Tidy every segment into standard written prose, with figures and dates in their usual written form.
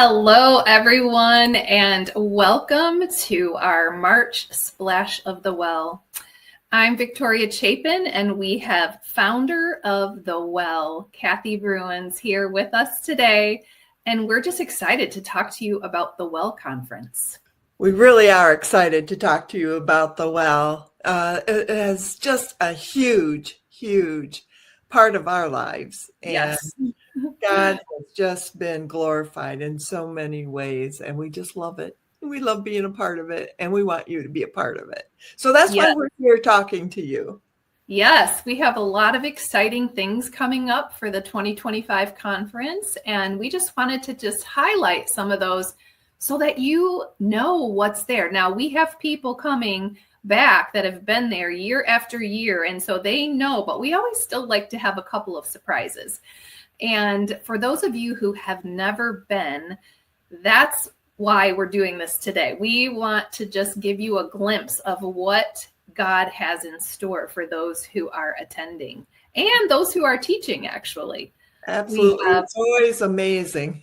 Hello, everyone, and welcome to our March Splash of the Well. I'm Victoria Chapin, and we have founder of The Well, Kathy Bruins, here with us today. And we're just excited to talk to you about the Well Conference. We really are excited to talk to you about the Well. It is just a huge, huge part of our lives. Yes. And God has just been glorified in so many ways, and we just love it. We love being a part of it, and we want you to be a part of it. So that's why we're here talking to you. Yes, we have a lot of exciting things coming up for the 2025 conference, and we just wanted to just highlight some of those so that you know what's there. Now, we have people coming back that have been there year after year, and so they know, but we always still like to have a couple of surprises. And for those of you who have never been, that's why we're doing this today. We want to just give you a glimpse of what God has in store for those who are attending and those who are teaching, actually. Absolutely. It's always amazing.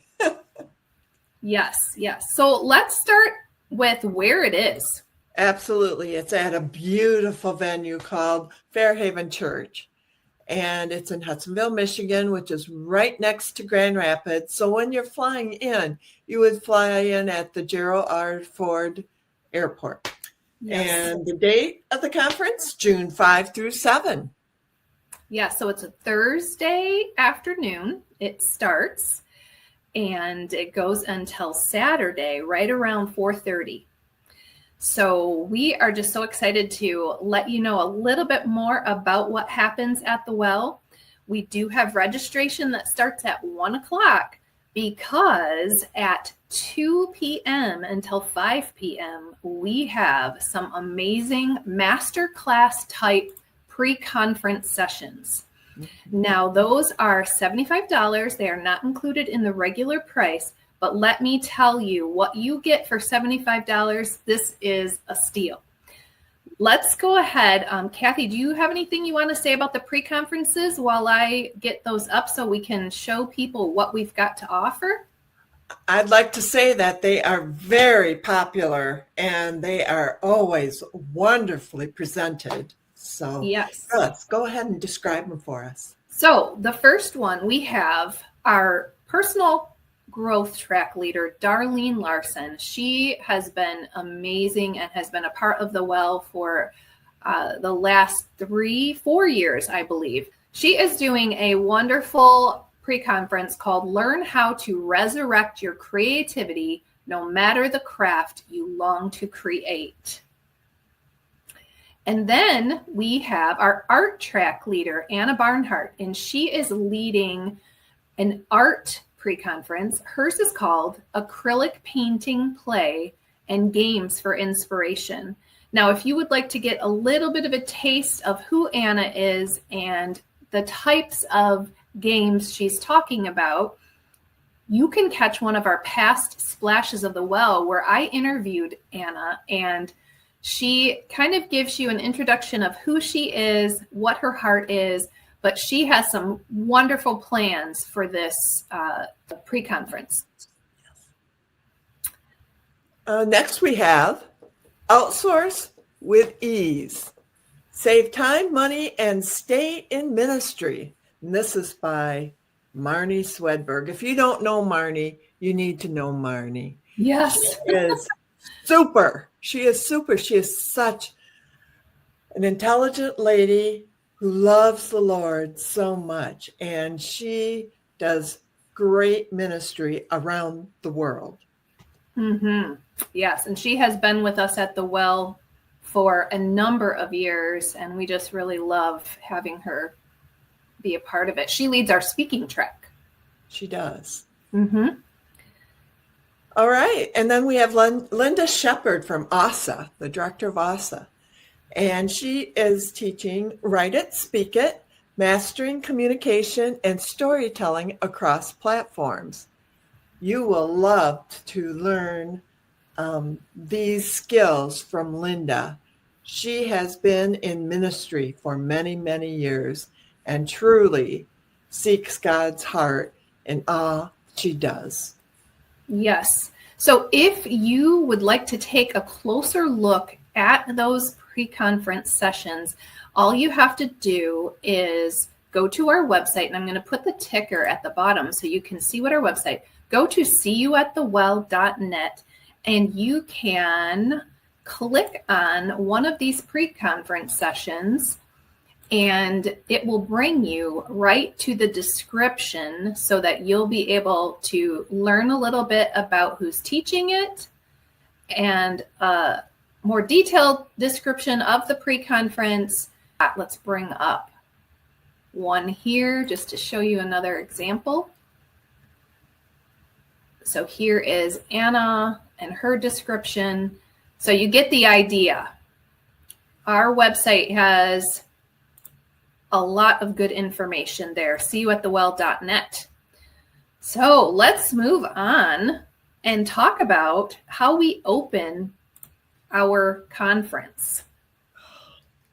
Yes. So let's start with where it is. Absolutely. It's at a beautiful venue called Fairhaven Church. And it's in Hudsonville, Michigan, which is right next to Grand Rapids. So when you're flying in, you would fly in at the Gerald R. Ford Airport. Yes. And the date of the conference, June 5 through 7. Yeah, so it's a Thursday afternoon. It starts, and it goes until Saturday, right around 4:30. So we are just so excited to let you know a little bit more about what happens at the Well. We do have registration that starts at 1 o'clock because at 2 p.m. until 5 p.m., we have some amazing masterclass type pre-conference sessions. Now, those are $75. They are not included in the regular price. But let me tell you, what you get for $75, this is a steal. Let's go ahead. Kathy, do you have anything you want to say about the pre-conferences while I get those up so we can show people what we've got to offer? I'd like to say that they are very popular and they are always wonderfully presented. So yes, let's go ahead and describe them for us. So the first one, we have our personal growth track leader, Darlene Larson. She has been amazing and has been a part of the Well for the last 3-4 years, I believe. She is doing a wonderful pre-conference called Learn How to Resurrect Your Creativity No Matter the Craft You Long to Create. And then we have our art track leader, Anna Barnhart, and she is leading an art pre-conference. Hers is called Acrylic Painting, Play, and Games for Inspiration. Now, if you would like to get a little bit of a taste of who Anna is and the types of games she's talking about, you can catch one of our past Splashes of the Well where I interviewed Anna, and she kind of gives you an introduction of who she is, what her heart is, but she has some wonderful plans for this pre-conference. Next we have Outsource with Ease. Save time, money, and stay in ministry. And this is by Marnie Swedberg. If you don't know Marnie, you need to know Marnie. Yes. She is super. She is super. She is such an intelligent lady who loves the Lord so much, and she does great ministry around the world. Mm-hmm. Yes, and she has been with us at the Well for a number of years, and we just really love having her be a part of it. She leads our speaking track. She does. Mm-hmm. All right, and then we have Linda Shepard from ASA, the director of ASA. And she is teaching Write It, Speak It, Mastering Communication and Storytelling Across Platforms. You will love to learn these skills from Linda. She has been in ministry for many, many years and truly seeks God's heart in all she does. Yes. So if you would like to take a closer look at those pre-conference sessions, all you have to do is go to our website, and I'm going to put the ticker at the bottom so you can see what our website. Go to seeyouatthewell.net, and you can click on one of these pre-conference sessions, and it will bring you right to the description so that you'll be able to learn a little bit about who's teaching it and a more detailed description of the pre-conference. Let's bring up one here just to show you another example. So here is Anna and her description. So you get the idea. Our website has a lot of good information there. seeyouatthewell.net. So let's move on and talk about how we open our conference.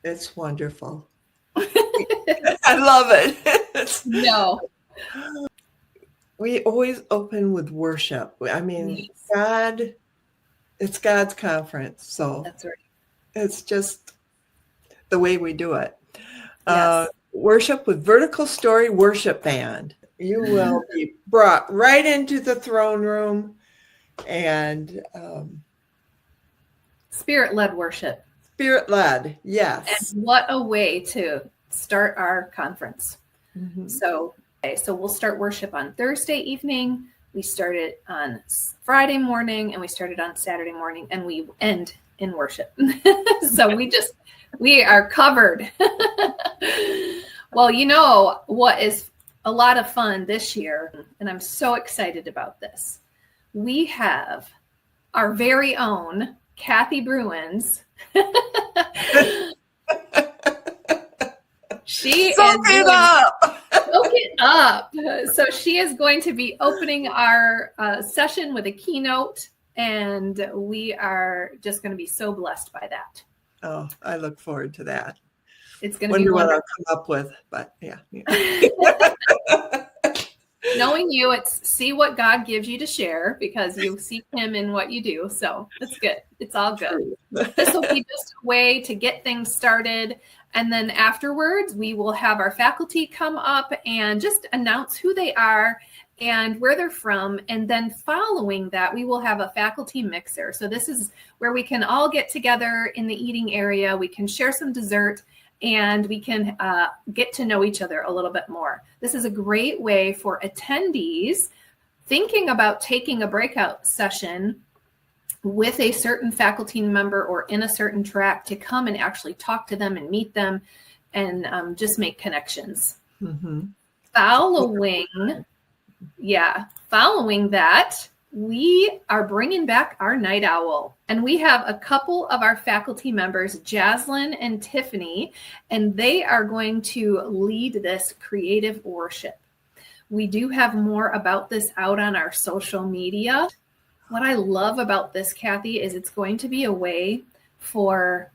It's wonderful. I love it. No. We always open with worship. I mean, yes. It's God's conference. So that's right. It's just the way we do it. Yes. Worship with Vertical Story Worship Band. You will be brought right into the throne room, and Spirit-led worship. Spirit-led, yes. And what a way to start our conference. Mm-hmm. So we'll start worship on Thursday evening. We started on Friday morning, and we started on Saturday morning, and we end in worship. So we are covered. Well, you know what is a lot of fun this year, and I'm so excited about this. We have our very own Kathy Bruins. She Soak it up. Soak it up. So she is going to be opening our session with a keynote, and we are just going to be so blessed by that. Oh, I look forward to that. It's going to be wonderful. What I'll come up with, but yeah. Knowing you, it's see what God gives you to share, because you seek him in what you do. So it's good. It's all good. This will be just a way to get things started. And then afterwards, we will have our faculty come up and just announce who they are and where they're from. And then following that, we will have a faculty mixer. So this is where we can all get together in the eating area. We can share some dessert, and we can get to know each other a little bit more. This is a great way for attendees thinking about taking a breakout session with a certain faculty member or in a certain track to come and actually talk to them and meet them and just make connections. Mm-hmm. Following that, we are bringing back our night owl, and we have a couple of our faculty members, Jaslyn and Tiffany, and they are going to lead this creative worship. We do have more about this out on our social media. What I love about this, Kathy, is it's going to be a way for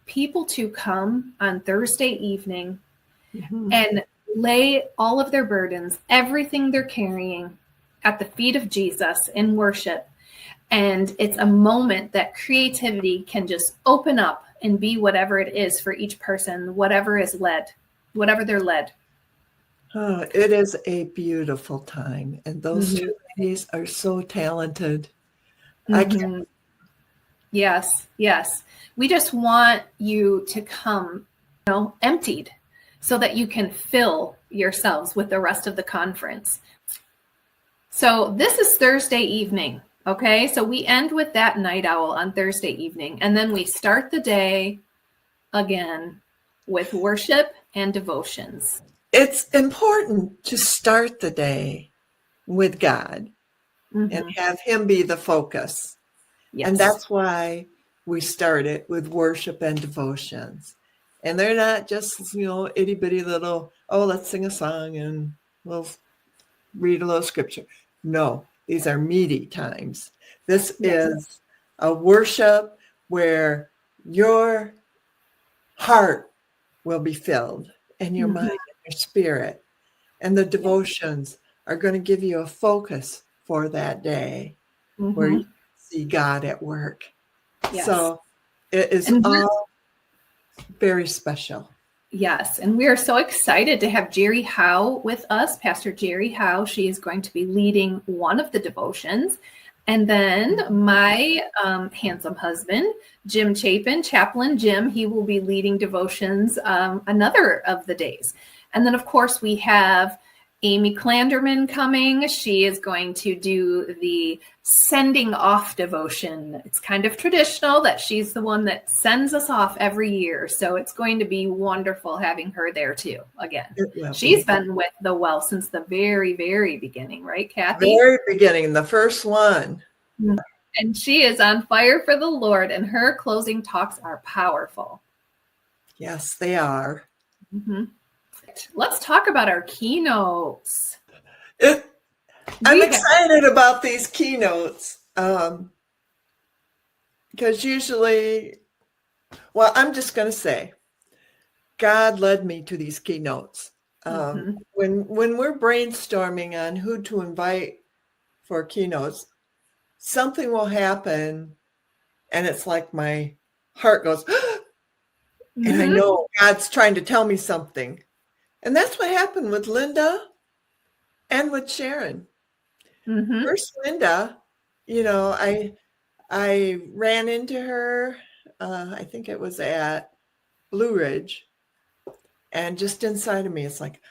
people to come on Thursday evening and lay all of their burdens, everything they're carrying, at the feet of Jesus in worship. And it's a moment that creativity can just open up and be whatever it is for each person, whatever they're led. Oh, it is a beautiful time. And those two ladies are so talented. I can't. Yes. We just want you to come, emptied so that you can fill yourselves with the rest of the conference. So this is Thursday evening, okay? So we end with that night owl on Thursday evening, and then we start the day again with worship and devotions. It's important to start the day with God and have him be the focus. Yes. And that's why we start it with worship and devotions. And they're not just, itty bitty little, let's sing a song and we'll read a little scripture. No, these are meaty times. This is a worship where your heart will be filled and your mind and your spirit. And the devotions are going to give you a focus for that day where Mm-hmm. you see God at work. Yes. So it is And all very special. yes, and we are so excited to have Jerry Howe with us, Pastor Jerry Howe. She is going to be leading one of the devotions. And then my handsome husband, Jim Chapin, Chaplain Jim, he will be leading devotions another of the days. And then, of course, we have Amy Clanderman coming. She is going to do the sending off devotion. It's kind of traditional that she's the one that sends us off every year. So it's going to be wonderful having her there too. Again, she's been with the well since the very, very beginning, right, Kathy? Very beginning, the first one. And she is on fire for the Lord, and her closing talks are powerful. Yes, they are. Mm-hmm. Let's talk about our keynotes. I'm excited about these keynotes because usually, well, I'm just going to say, God led me to these keynotes. When we're brainstorming on who to invite for keynotes, something will happen, and it's like my heart goes, and I know God's trying to tell me something. And that's what happened with Linda and with Sharon. First, Linda, I ran into her, I think it was at Blue Ridge, and just inside of me, it's like,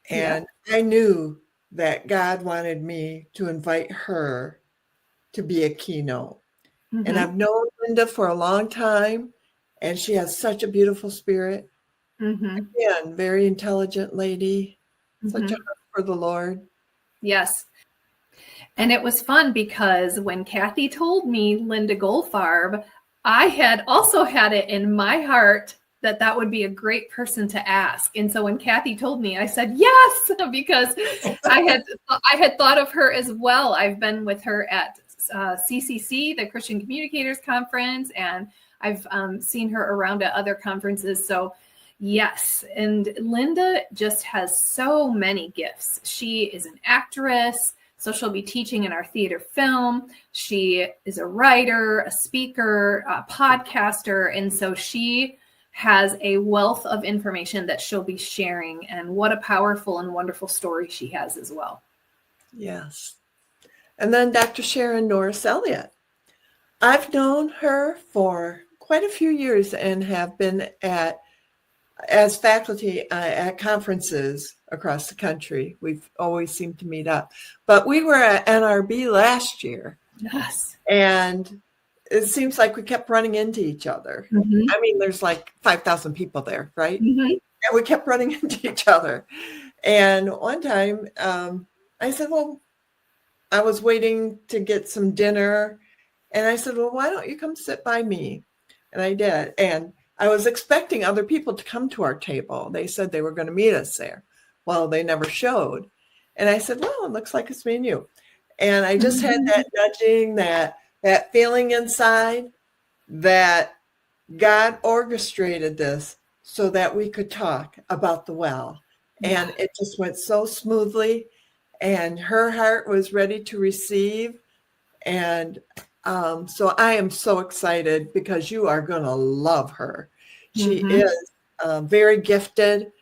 and I knew that God wanted me to invite her to be a keynote. And I've known Linda for a long time, and she has such a beautiful spirit. Again, very intelligent lady, such a heart for the Lord. Yes. And it was fun because when Kathy told me Linda Goldfarb, I had also had it in my heart that would be a great person to ask. And so when Kathy told me, I said yes, because I had thought of her as well. I've been with her at CCC, the Christian Communicators Conference, and I've seen her around at other conferences. So yes, and Linda just has so many gifts. She is an actress, so she'll be teaching in our theater film. She is a writer, a speaker, a podcaster, and so she has a wealth of information that she'll be sharing, and what a powerful and wonderful story she has as well. Yes. And then Dr. Sharon Norris Elliott. I've known her for quite a few years and have been as faculty at conferences across the country. We've always seemed to meet up. But we were at NRB last year. Yes. And it seems like we kept running into each other. I mean, there's like 5,000 people there, right? And we kept running into each other. And one time I said, well, I was waiting to get some dinner. And I said, well, why don't you come sit by me? And I did. And I was expecting other people to come to our table. They said they were going to meet us there. Well, they never showed. And I said, well, it looks like it's me and you. And I just had that nudging, that feeling inside that God orchestrated this so that we could talk about the well. And it just went so smoothly. And her heart was ready to receive. And so I am so excited because you are going to love her. She is very gifted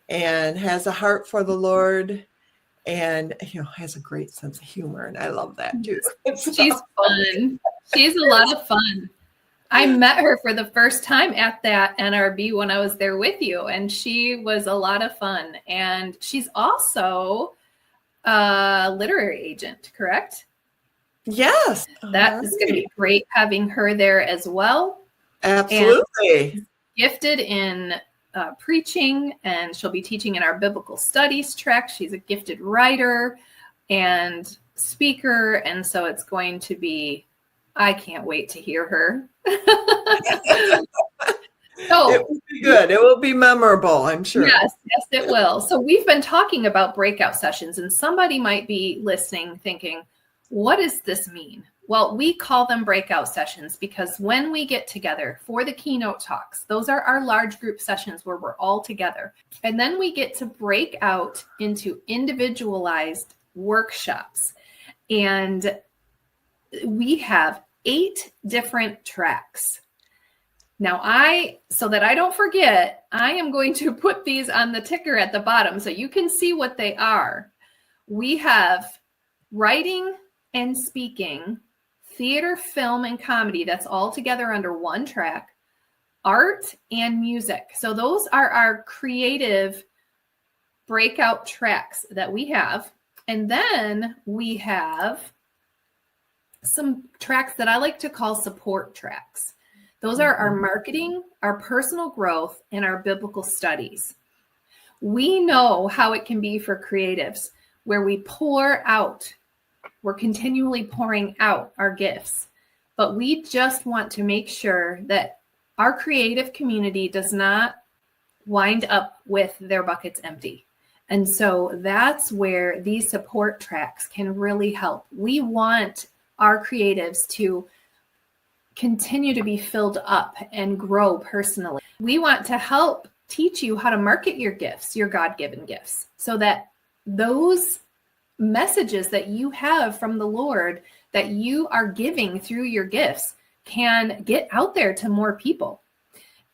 and has a heart for the Lord and, has a great sense of humor. And I love that too. She's fun. She's a lot of fun. I met her for the first time at that NRB when I was there with you, and she was a lot of fun. And she's also a literary agent, correct? Yes. That is going to be great having her there as well. Absolutely. And gifted in preaching, and she'll be teaching in our biblical studies track. She's a gifted writer and speaker. And so it's going to be, I can't wait to hear her. So, it will be good. It will be memorable, I'm sure. Yes, it will. So we've been talking about breakout sessions, and somebody might be listening thinking, what does this mean? Well, we call them breakout sessions because when we get together for the keynote talks, those are our large group sessions where we're all together. And then we get to break out into individualized workshops. And we have 8 different tracks. Now, so that I don't forget, I am going to put these on the ticker at the bottom so you can see what they are. We have writing and speaking, theater, film, and comedy. That's all together under one track. Art and music. So those are our creative breakout tracks that we have. And then we have some tracks that I like to call support tracks. Those are our marketing, our personal growth, and our biblical studies. We know how it can be for creatives where we pour out, we're continually pouring out our gifts, but we just want to make sure that our creative community does not wind up with their buckets empty. And so that's where these support tracks can really help. We want our creatives to continue to be filled up and grow personally. We want to help teach you how to market your gifts, your God-given gifts, so that those messages that you have from the Lord that you are giving through your gifts can get out there to more people.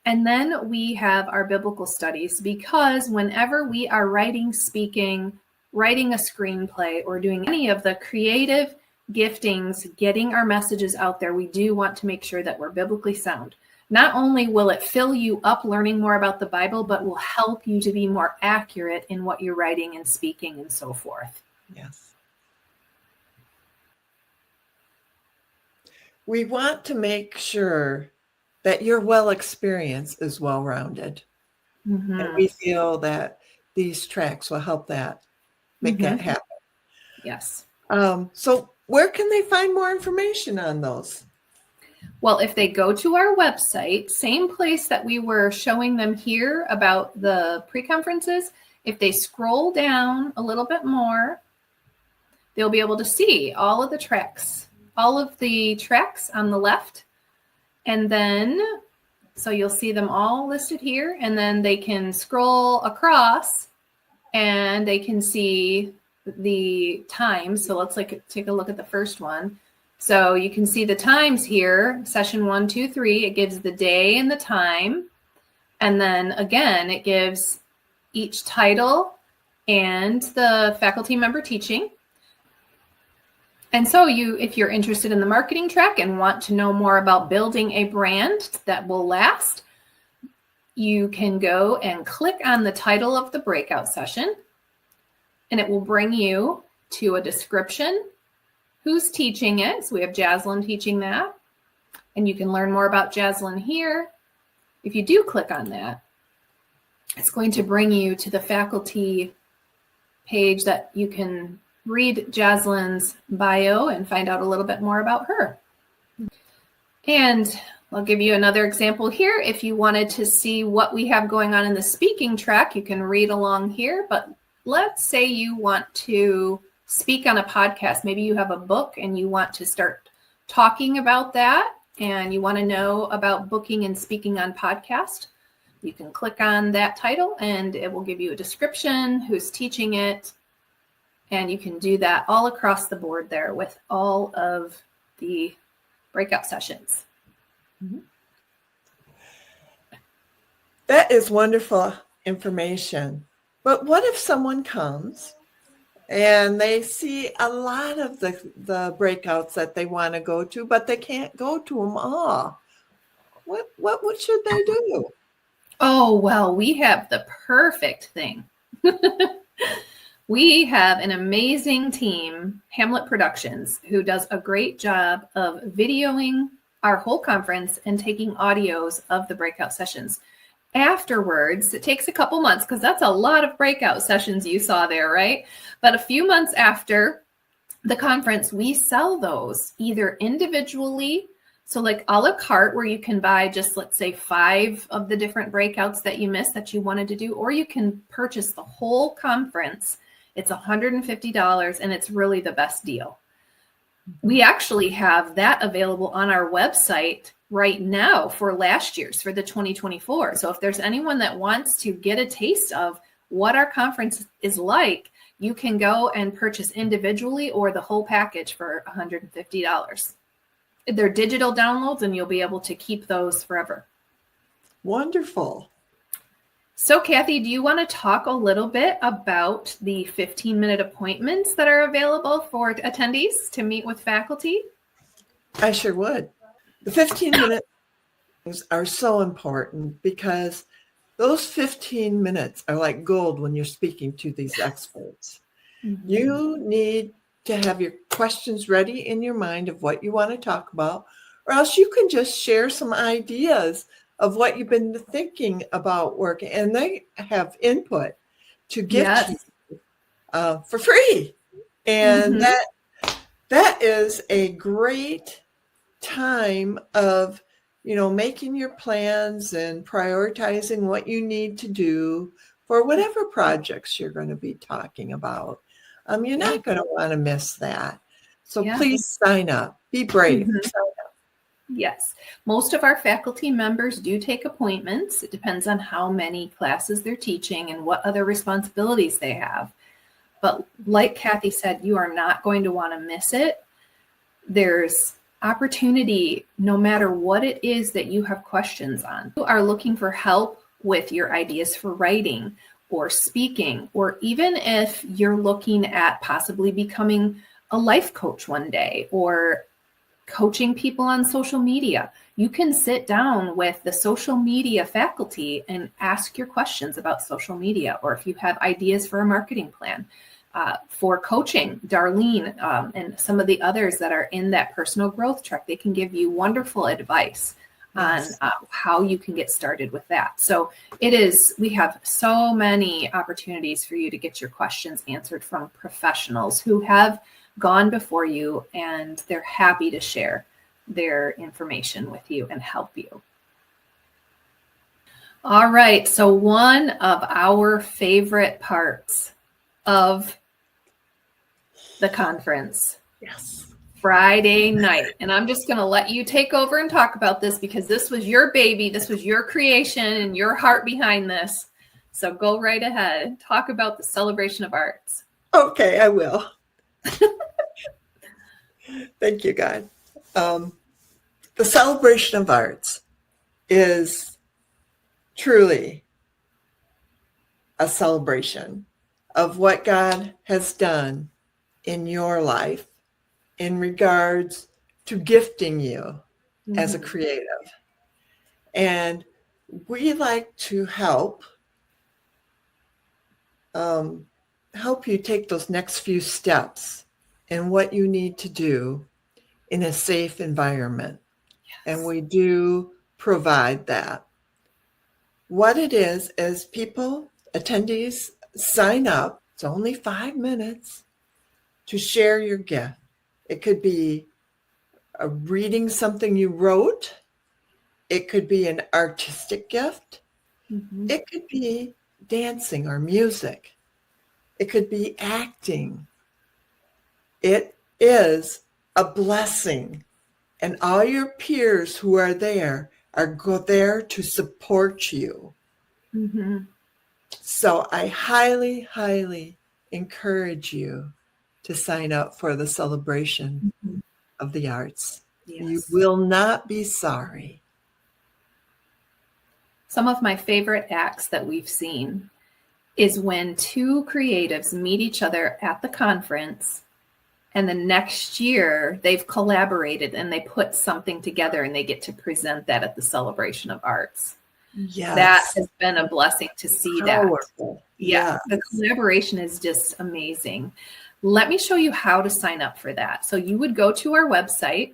And then we have our biblical studies, because whenever we are writing, speaking, writing a screenplay, or doing any of the creative giftings, getting our messages out there, we do want to make sure that we're biblically sound. Not only will it fill you up learning more about the Bible, but will help you to be more accurate in what you're writing and speaking and so forth. Yes. We want to make sure that your well experience is well-rounded. Mm-hmm. And we feel that these tracks will help that, make that happen. Yes. So where can they find more information on those? Well, if they go to our website, same place that we were showing them here about the pre-conferences, if they scroll down a little bit more, they'll be able to see all of the tracks on the left. And then, so you'll see them all listed here, and then they can scroll across and they can see the times. So let's take a look at the first one. So you can see the times here, session 1, 2, 3, it gives the day and the time. And then again, it gives each title and the faculty member teaching. And so if you're interested in the marketing track and want to know more about building a brand that will last, you can go and click on the title of the breakout session, and it will bring you to a description, who's teaching it. So we have Jaslyn teaching that, and you can learn more about Jaslyn here. If you do click on that, it's going to bring you to the faculty page that you can read Jaslyn's bio and find out a little bit more about her. And I'll give you another example here. If you wanted to see what we have going on in the speaking track, you can read along here. But let's say you want to speak on a podcast. Maybe you have a book and you want to start talking about that, and you want to know about booking and speaking on podcast. You can click on that title and it will give you a description, who's teaching it. And you can do that all across the board there with all of the breakout sessions. Mm-hmm. That is wonderful information. But what if someone comes and they see a lot of the breakouts that they want to go to, but they can't go to them all? What should they do? Oh, well, we have the perfect thing. We have an amazing team, Hamlet Productions, who does a great job of videoing our whole conference and taking audios of the breakout sessions. Afterwards, it takes a couple months because that's a lot of breakout sessions you saw there, right? But a few months after the conference, we sell those either individually, so like a la carte, where you can buy just, let's say, 5 of the different breakouts that you missed that you wanted to do, or you can purchase the whole conference. It's $150, and it's really the best deal. We actually have that available on our website right now for last year's, for the 2024. So if there's anyone that wants to get a taste of what our conference is like, you can go and purchase individually or the whole package for $150. They're digital downloads, and you'll be able to keep those forever. Wonderful. So, Kathy, do you want to talk a little bit about the 15-minute appointments that are available for attendees to meet with faculty? I sure would. The 15-minute things are so important because those 15 minutes are like gold when you're speaking to these experts. Mm-hmm. You need to have your questions ready in your mind of what you want to talk about, or else you can just share some ideas of what you've been thinking about working, and they have input to give to you for free. And that is a great time of, making your plans and prioritizing what you need to do for whatever projects you're going to be talking about. You're not going to want to miss that. So please sign up. Be brave. Sign up. Yes. Most of our faculty members do take appointments. It depends on how many classes they're teaching and what other responsibilities they have. But like Kathy said, you are not going to want to miss it. There's opportunity no matter what it is that you have questions on. You are looking for help with your ideas for writing or speaking, or even if you're looking at possibly becoming a life coach one day or coaching people on social media, you can sit down with the social media faculty and ask your questions about social media, or if you have ideas for a marketing plan. For coaching, Darlene and some of the others that are in that personal growth track, they can give you wonderful advice on how you can get started with that. So we have so many opportunities for you to get your questions answered from professionals who have gone before you, and they're happy to share their information with you and help you. All right, so one of our favorite parts of the conference. Yes. Friday night. And I'm just going to let you take over and talk about this because this was your baby. This was your creation and your heart behind this. So go right ahead and talk about the Celebration of Arts. Okay, I will. Thank you, God. The Celebration of Arts is truly a celebration of what God has done in your life in regards to gifting you as a creative. And we like to help you take those next few steps in what you need to do in a safe environment. Yes. And we do provide that. What it is attendees sign up. It's only 5 minutes to share your gift. It could be reading something you wrote. It could be an artistic gift. Mm-hmm. It could be dancing or music. It could be acting. It is a blessing. And all your peers who are there are there to support you. Mm-hmm. So I highly, highly encourage you to sign up for the Celebration of the Arts. Yes. You will not be sorry. Some of my favorite acts that we've seen is when two creatives meet each other at the conference, and the next year they've collaborated and they put something together and they get to present that at the Celebration of Arts. Yes. That has been a blessing to see. Powerful. That. Yeah, yes. The collaboration is just amazing. Let me show you how to sign up for that. So you would go to our website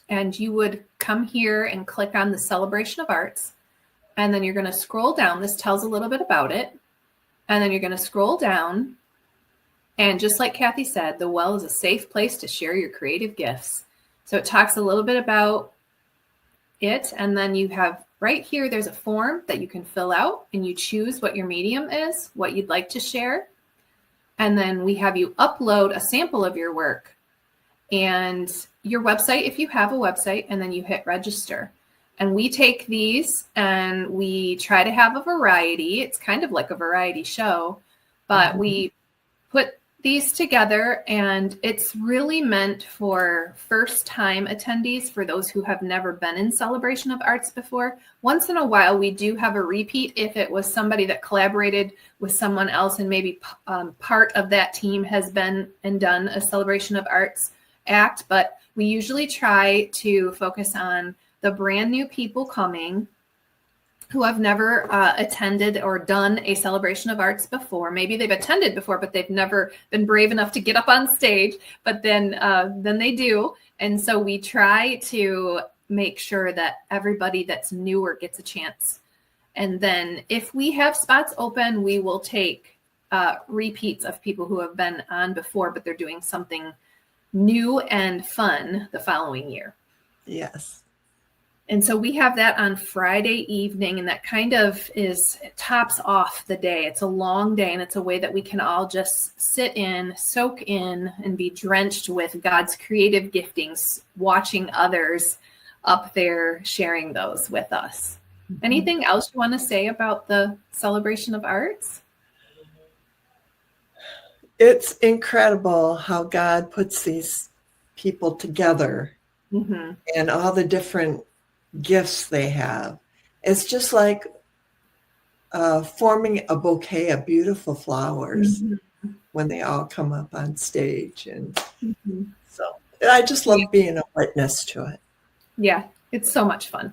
and you would come here and click on the Celebration of Arts. And then you're going to scroll down. This tells a little bit about it. And then you're going to scroll down. And just like Kathy said, the Well is a safe place to share your creative gifts. So it talks a little bit about it. And then you have right here, there's a form that you can fill out and you choose what your medium is, what you'd like to share. And then we have you upload a sample of your work and your website, if you have a website, and then you hit register. And we take these and we try to have a variety. It's kind of like a variety show, but we put these together, and it's really meant for first-time attendees, for those who have never been in Celebration of Arts before. Once in a while, we do have a repeat if it was somebody that collaborated with someone else and maybe part of that team has been and done a Celebration of Arts act, but we usually try to focus on the brand new people coming who have never attended or done a Celebration of Arts before. Maybe they've attended before, but they've never been brave enough to get up on stage, but then they do. And so we try to make sure that everybody that's newer gets a chance. And then if we have spots open, we will take repeats of people who have been on before, but they're doing something new and fun the following year. Yes. And so we have that on Friday evening, and that kind of tops off the day. It's a long day, and it's a way that we can all just sit in, soak in, and be drenched with God's creative giftings, watching others up there sharing those with us. Mm-hmm. Anything else you want to say about the Celebration of Arts? It's incredible how God puts these people together, mm-hmm. and all the different gifts they have. It's just like forming a bouquet of beautiful flowers, mm-hmm. when they all come up on stage. And mm-hmm. so I just love being a witness to it. Yeah, it's so much fun.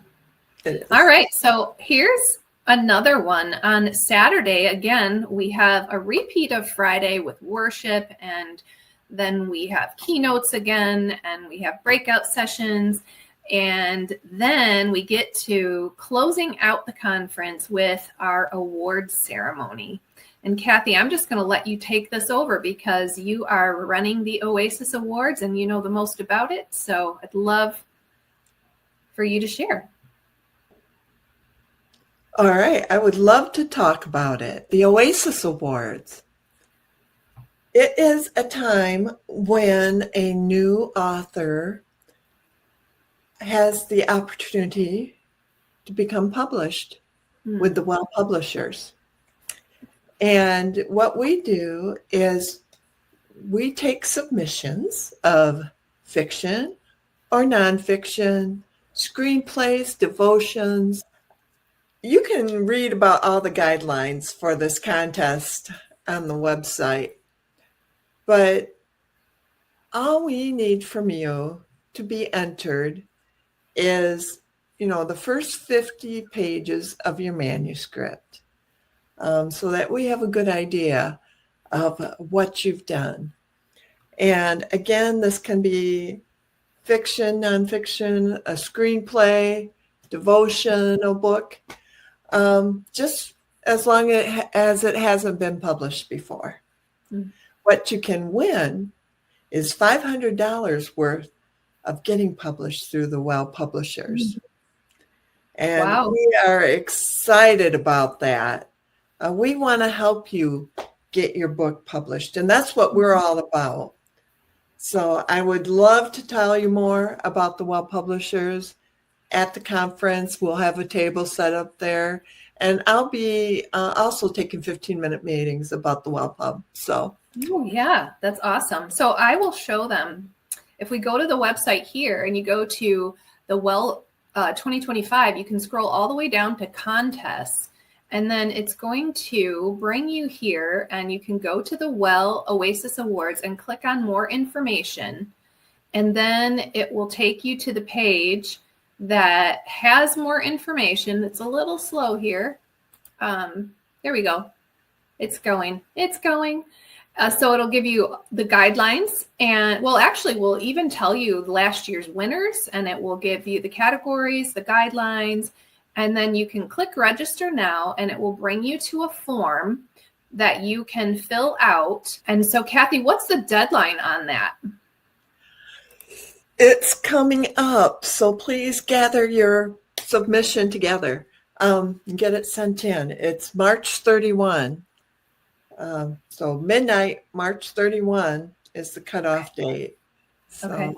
All right, so here's another one. On Saturday, again, we have a repeat of Friday with worship, and then we have keynotes again, and we have breakout sessions. And then we get to closing out the conference with our awards ceremony. And Kathy, I'm just going to let you take this over because you are running the Oasis Awards and you know the most about it. So I'd love for you to share. All right. I would love to talk about it. The Oasis Awards. It is a time when a new author has the opportunity to become published with the Well Publishers. And what we do is we take submissions of fiction or nonfiction, screenplays, devotions. You can read about all the guidelines for this contest on the website. But all we need from you to be entered is, the first 50 pages of your manuscript, so that we have a good idea of what you've done. And again, this can be fiction, nonfiction, a screenplay, devotional book, just as long as it hasn't been published before. Mm-hmm. What you can win is $500 worth of getting published through the Well Publishers. Mm-hmm. And wow. We are excited about that. We want to help you get your book published, and that's what we're all about. So I would love to tell you more about the Well Publishers at the conference. We'll have a table set up there, and I'll be also taking 15-minute meetings about the Well Pub. So, oh, yeah, that's awesome. So I will show them. If we go to the website here and you go to the Well 2025, you can scroll all the way down to contests, and then it's going to bring you here, and you can go to the Well Oasis Awards and click on more information, and then it will take you to the page that has more information. It's a little slow here. There we go. It's going. So it'll give you the guidelines, and we'll even tell you last year's winners, and it will give you the categories, the guidelines, and then you can click register now, and it will bring you to a form that you can fill out. And so Kathy, what's the deadline on that? It's coming up, so please gather your submission together and get it sent in. It's March 31. So midnight, March 31 is the cutoff date. So. Okay.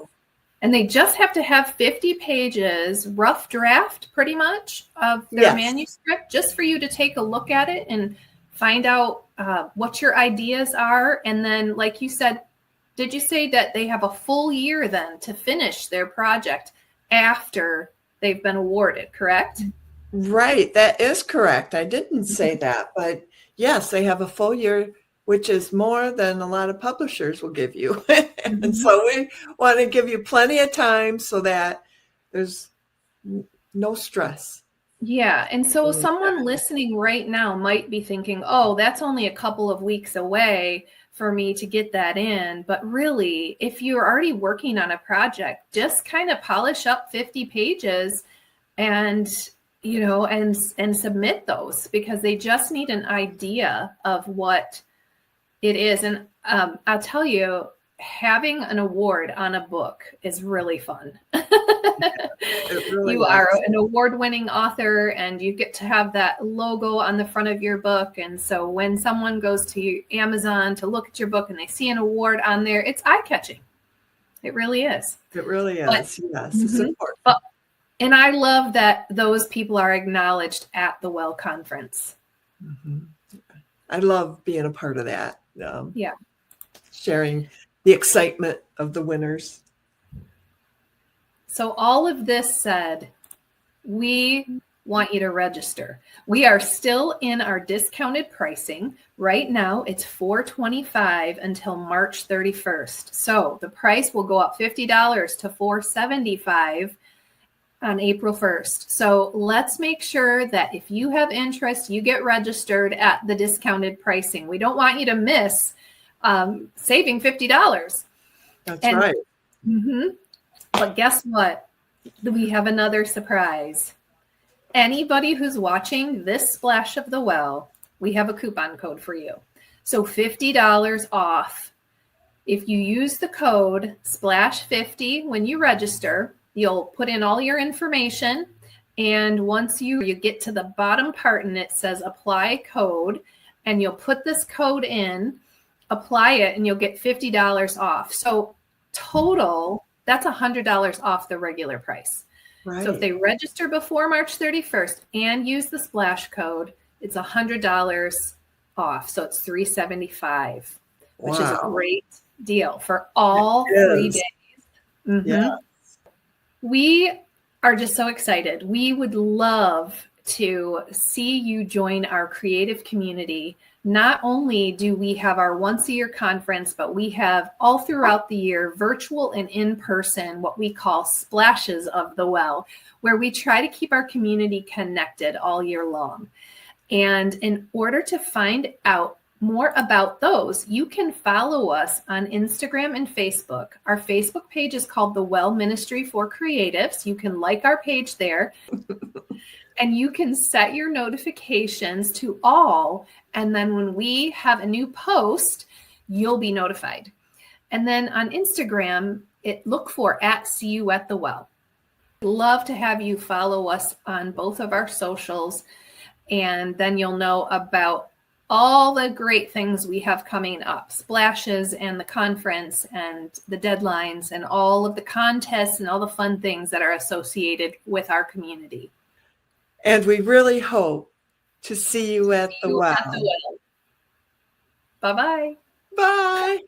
And they just have to have 50 pages, rough draft pretty much, of their manuscript, just for you to take a look at it and find out what your ideas are. And then, like you said, did you say that they have a full year then to finish their project after they've been awarded, correct? Right, that is correct. I didn't say that, but yes, they have a full year, which is more than a lot of publishers will give you. And so we want to give you plenty of time so that there's no stress. Yeah. And so someone listening right now might be thinking, oh, that's only a couple of weeks away for me to get that in. But really, if you're already working on a project, just kind of polish up 50 pages and, you know, and submit those, because they just need an idea of what it is. And I'll tell you, having an award on a book is really fun. Really you are an award-winning author, and you get to have that logo on the front of your book. And so when someone goes to Amazon to look at your book and they see an award on there, it's eye-catching. It really is. It really is. But, yes, it's important. And I love that those people are acknowledged at the WELL Conference. I love being a part of that. Yeah. Sharing the excitement of the winners. So all of this said, we want you to register. We are still in our discounted pricing. Right now, it's $425 until March 31st. So the price will go up $50 to $475 on April 1st. So let's make sure that if you have interest, you get registered at the discounted pricing. We don't want you to miss saving $50. That's right. But guess what? We have another surprise. Anybody who's watching this Splash of the Well, we have a coupon code for you. So $50 off. If you use the code SPLASH50 when you register, you'll put in all your information. And once you get to the bottom part and it says apply code, and you'll put this code in, apply it, and you'll get $50 off. So total, that's $100 off the regular price. Right. So if they register before March 31st and use the splash code, it's $100 off. So it's $375, which is a great deal for all 3 days. Yeah. We are just so excited. We would love to see you join our creative community. Not only do we have our once-a-year conference, but we have all throughout the year, virtual and in-person, what we call Splashes of the Well, where we try to keep our community connected all year long. And in order to find out more about those, you can follow us on Instagram and Facebook. Our Facebook page is called The Well Ministry for Creatives. You can like our page there. And you can set your notifications to all. And then when we have a new post, you'll be notified. And then on Instagram, look for @SeeYouAtTheWell. Love to have you follow us on both of our socials. And then you'll know about all the great things we have coming up, Splashes and the conference and the deadlines and all of the contests and all the fun things that are associated with our community. And we really hope to see you at the Well. Bye-bye. Bye.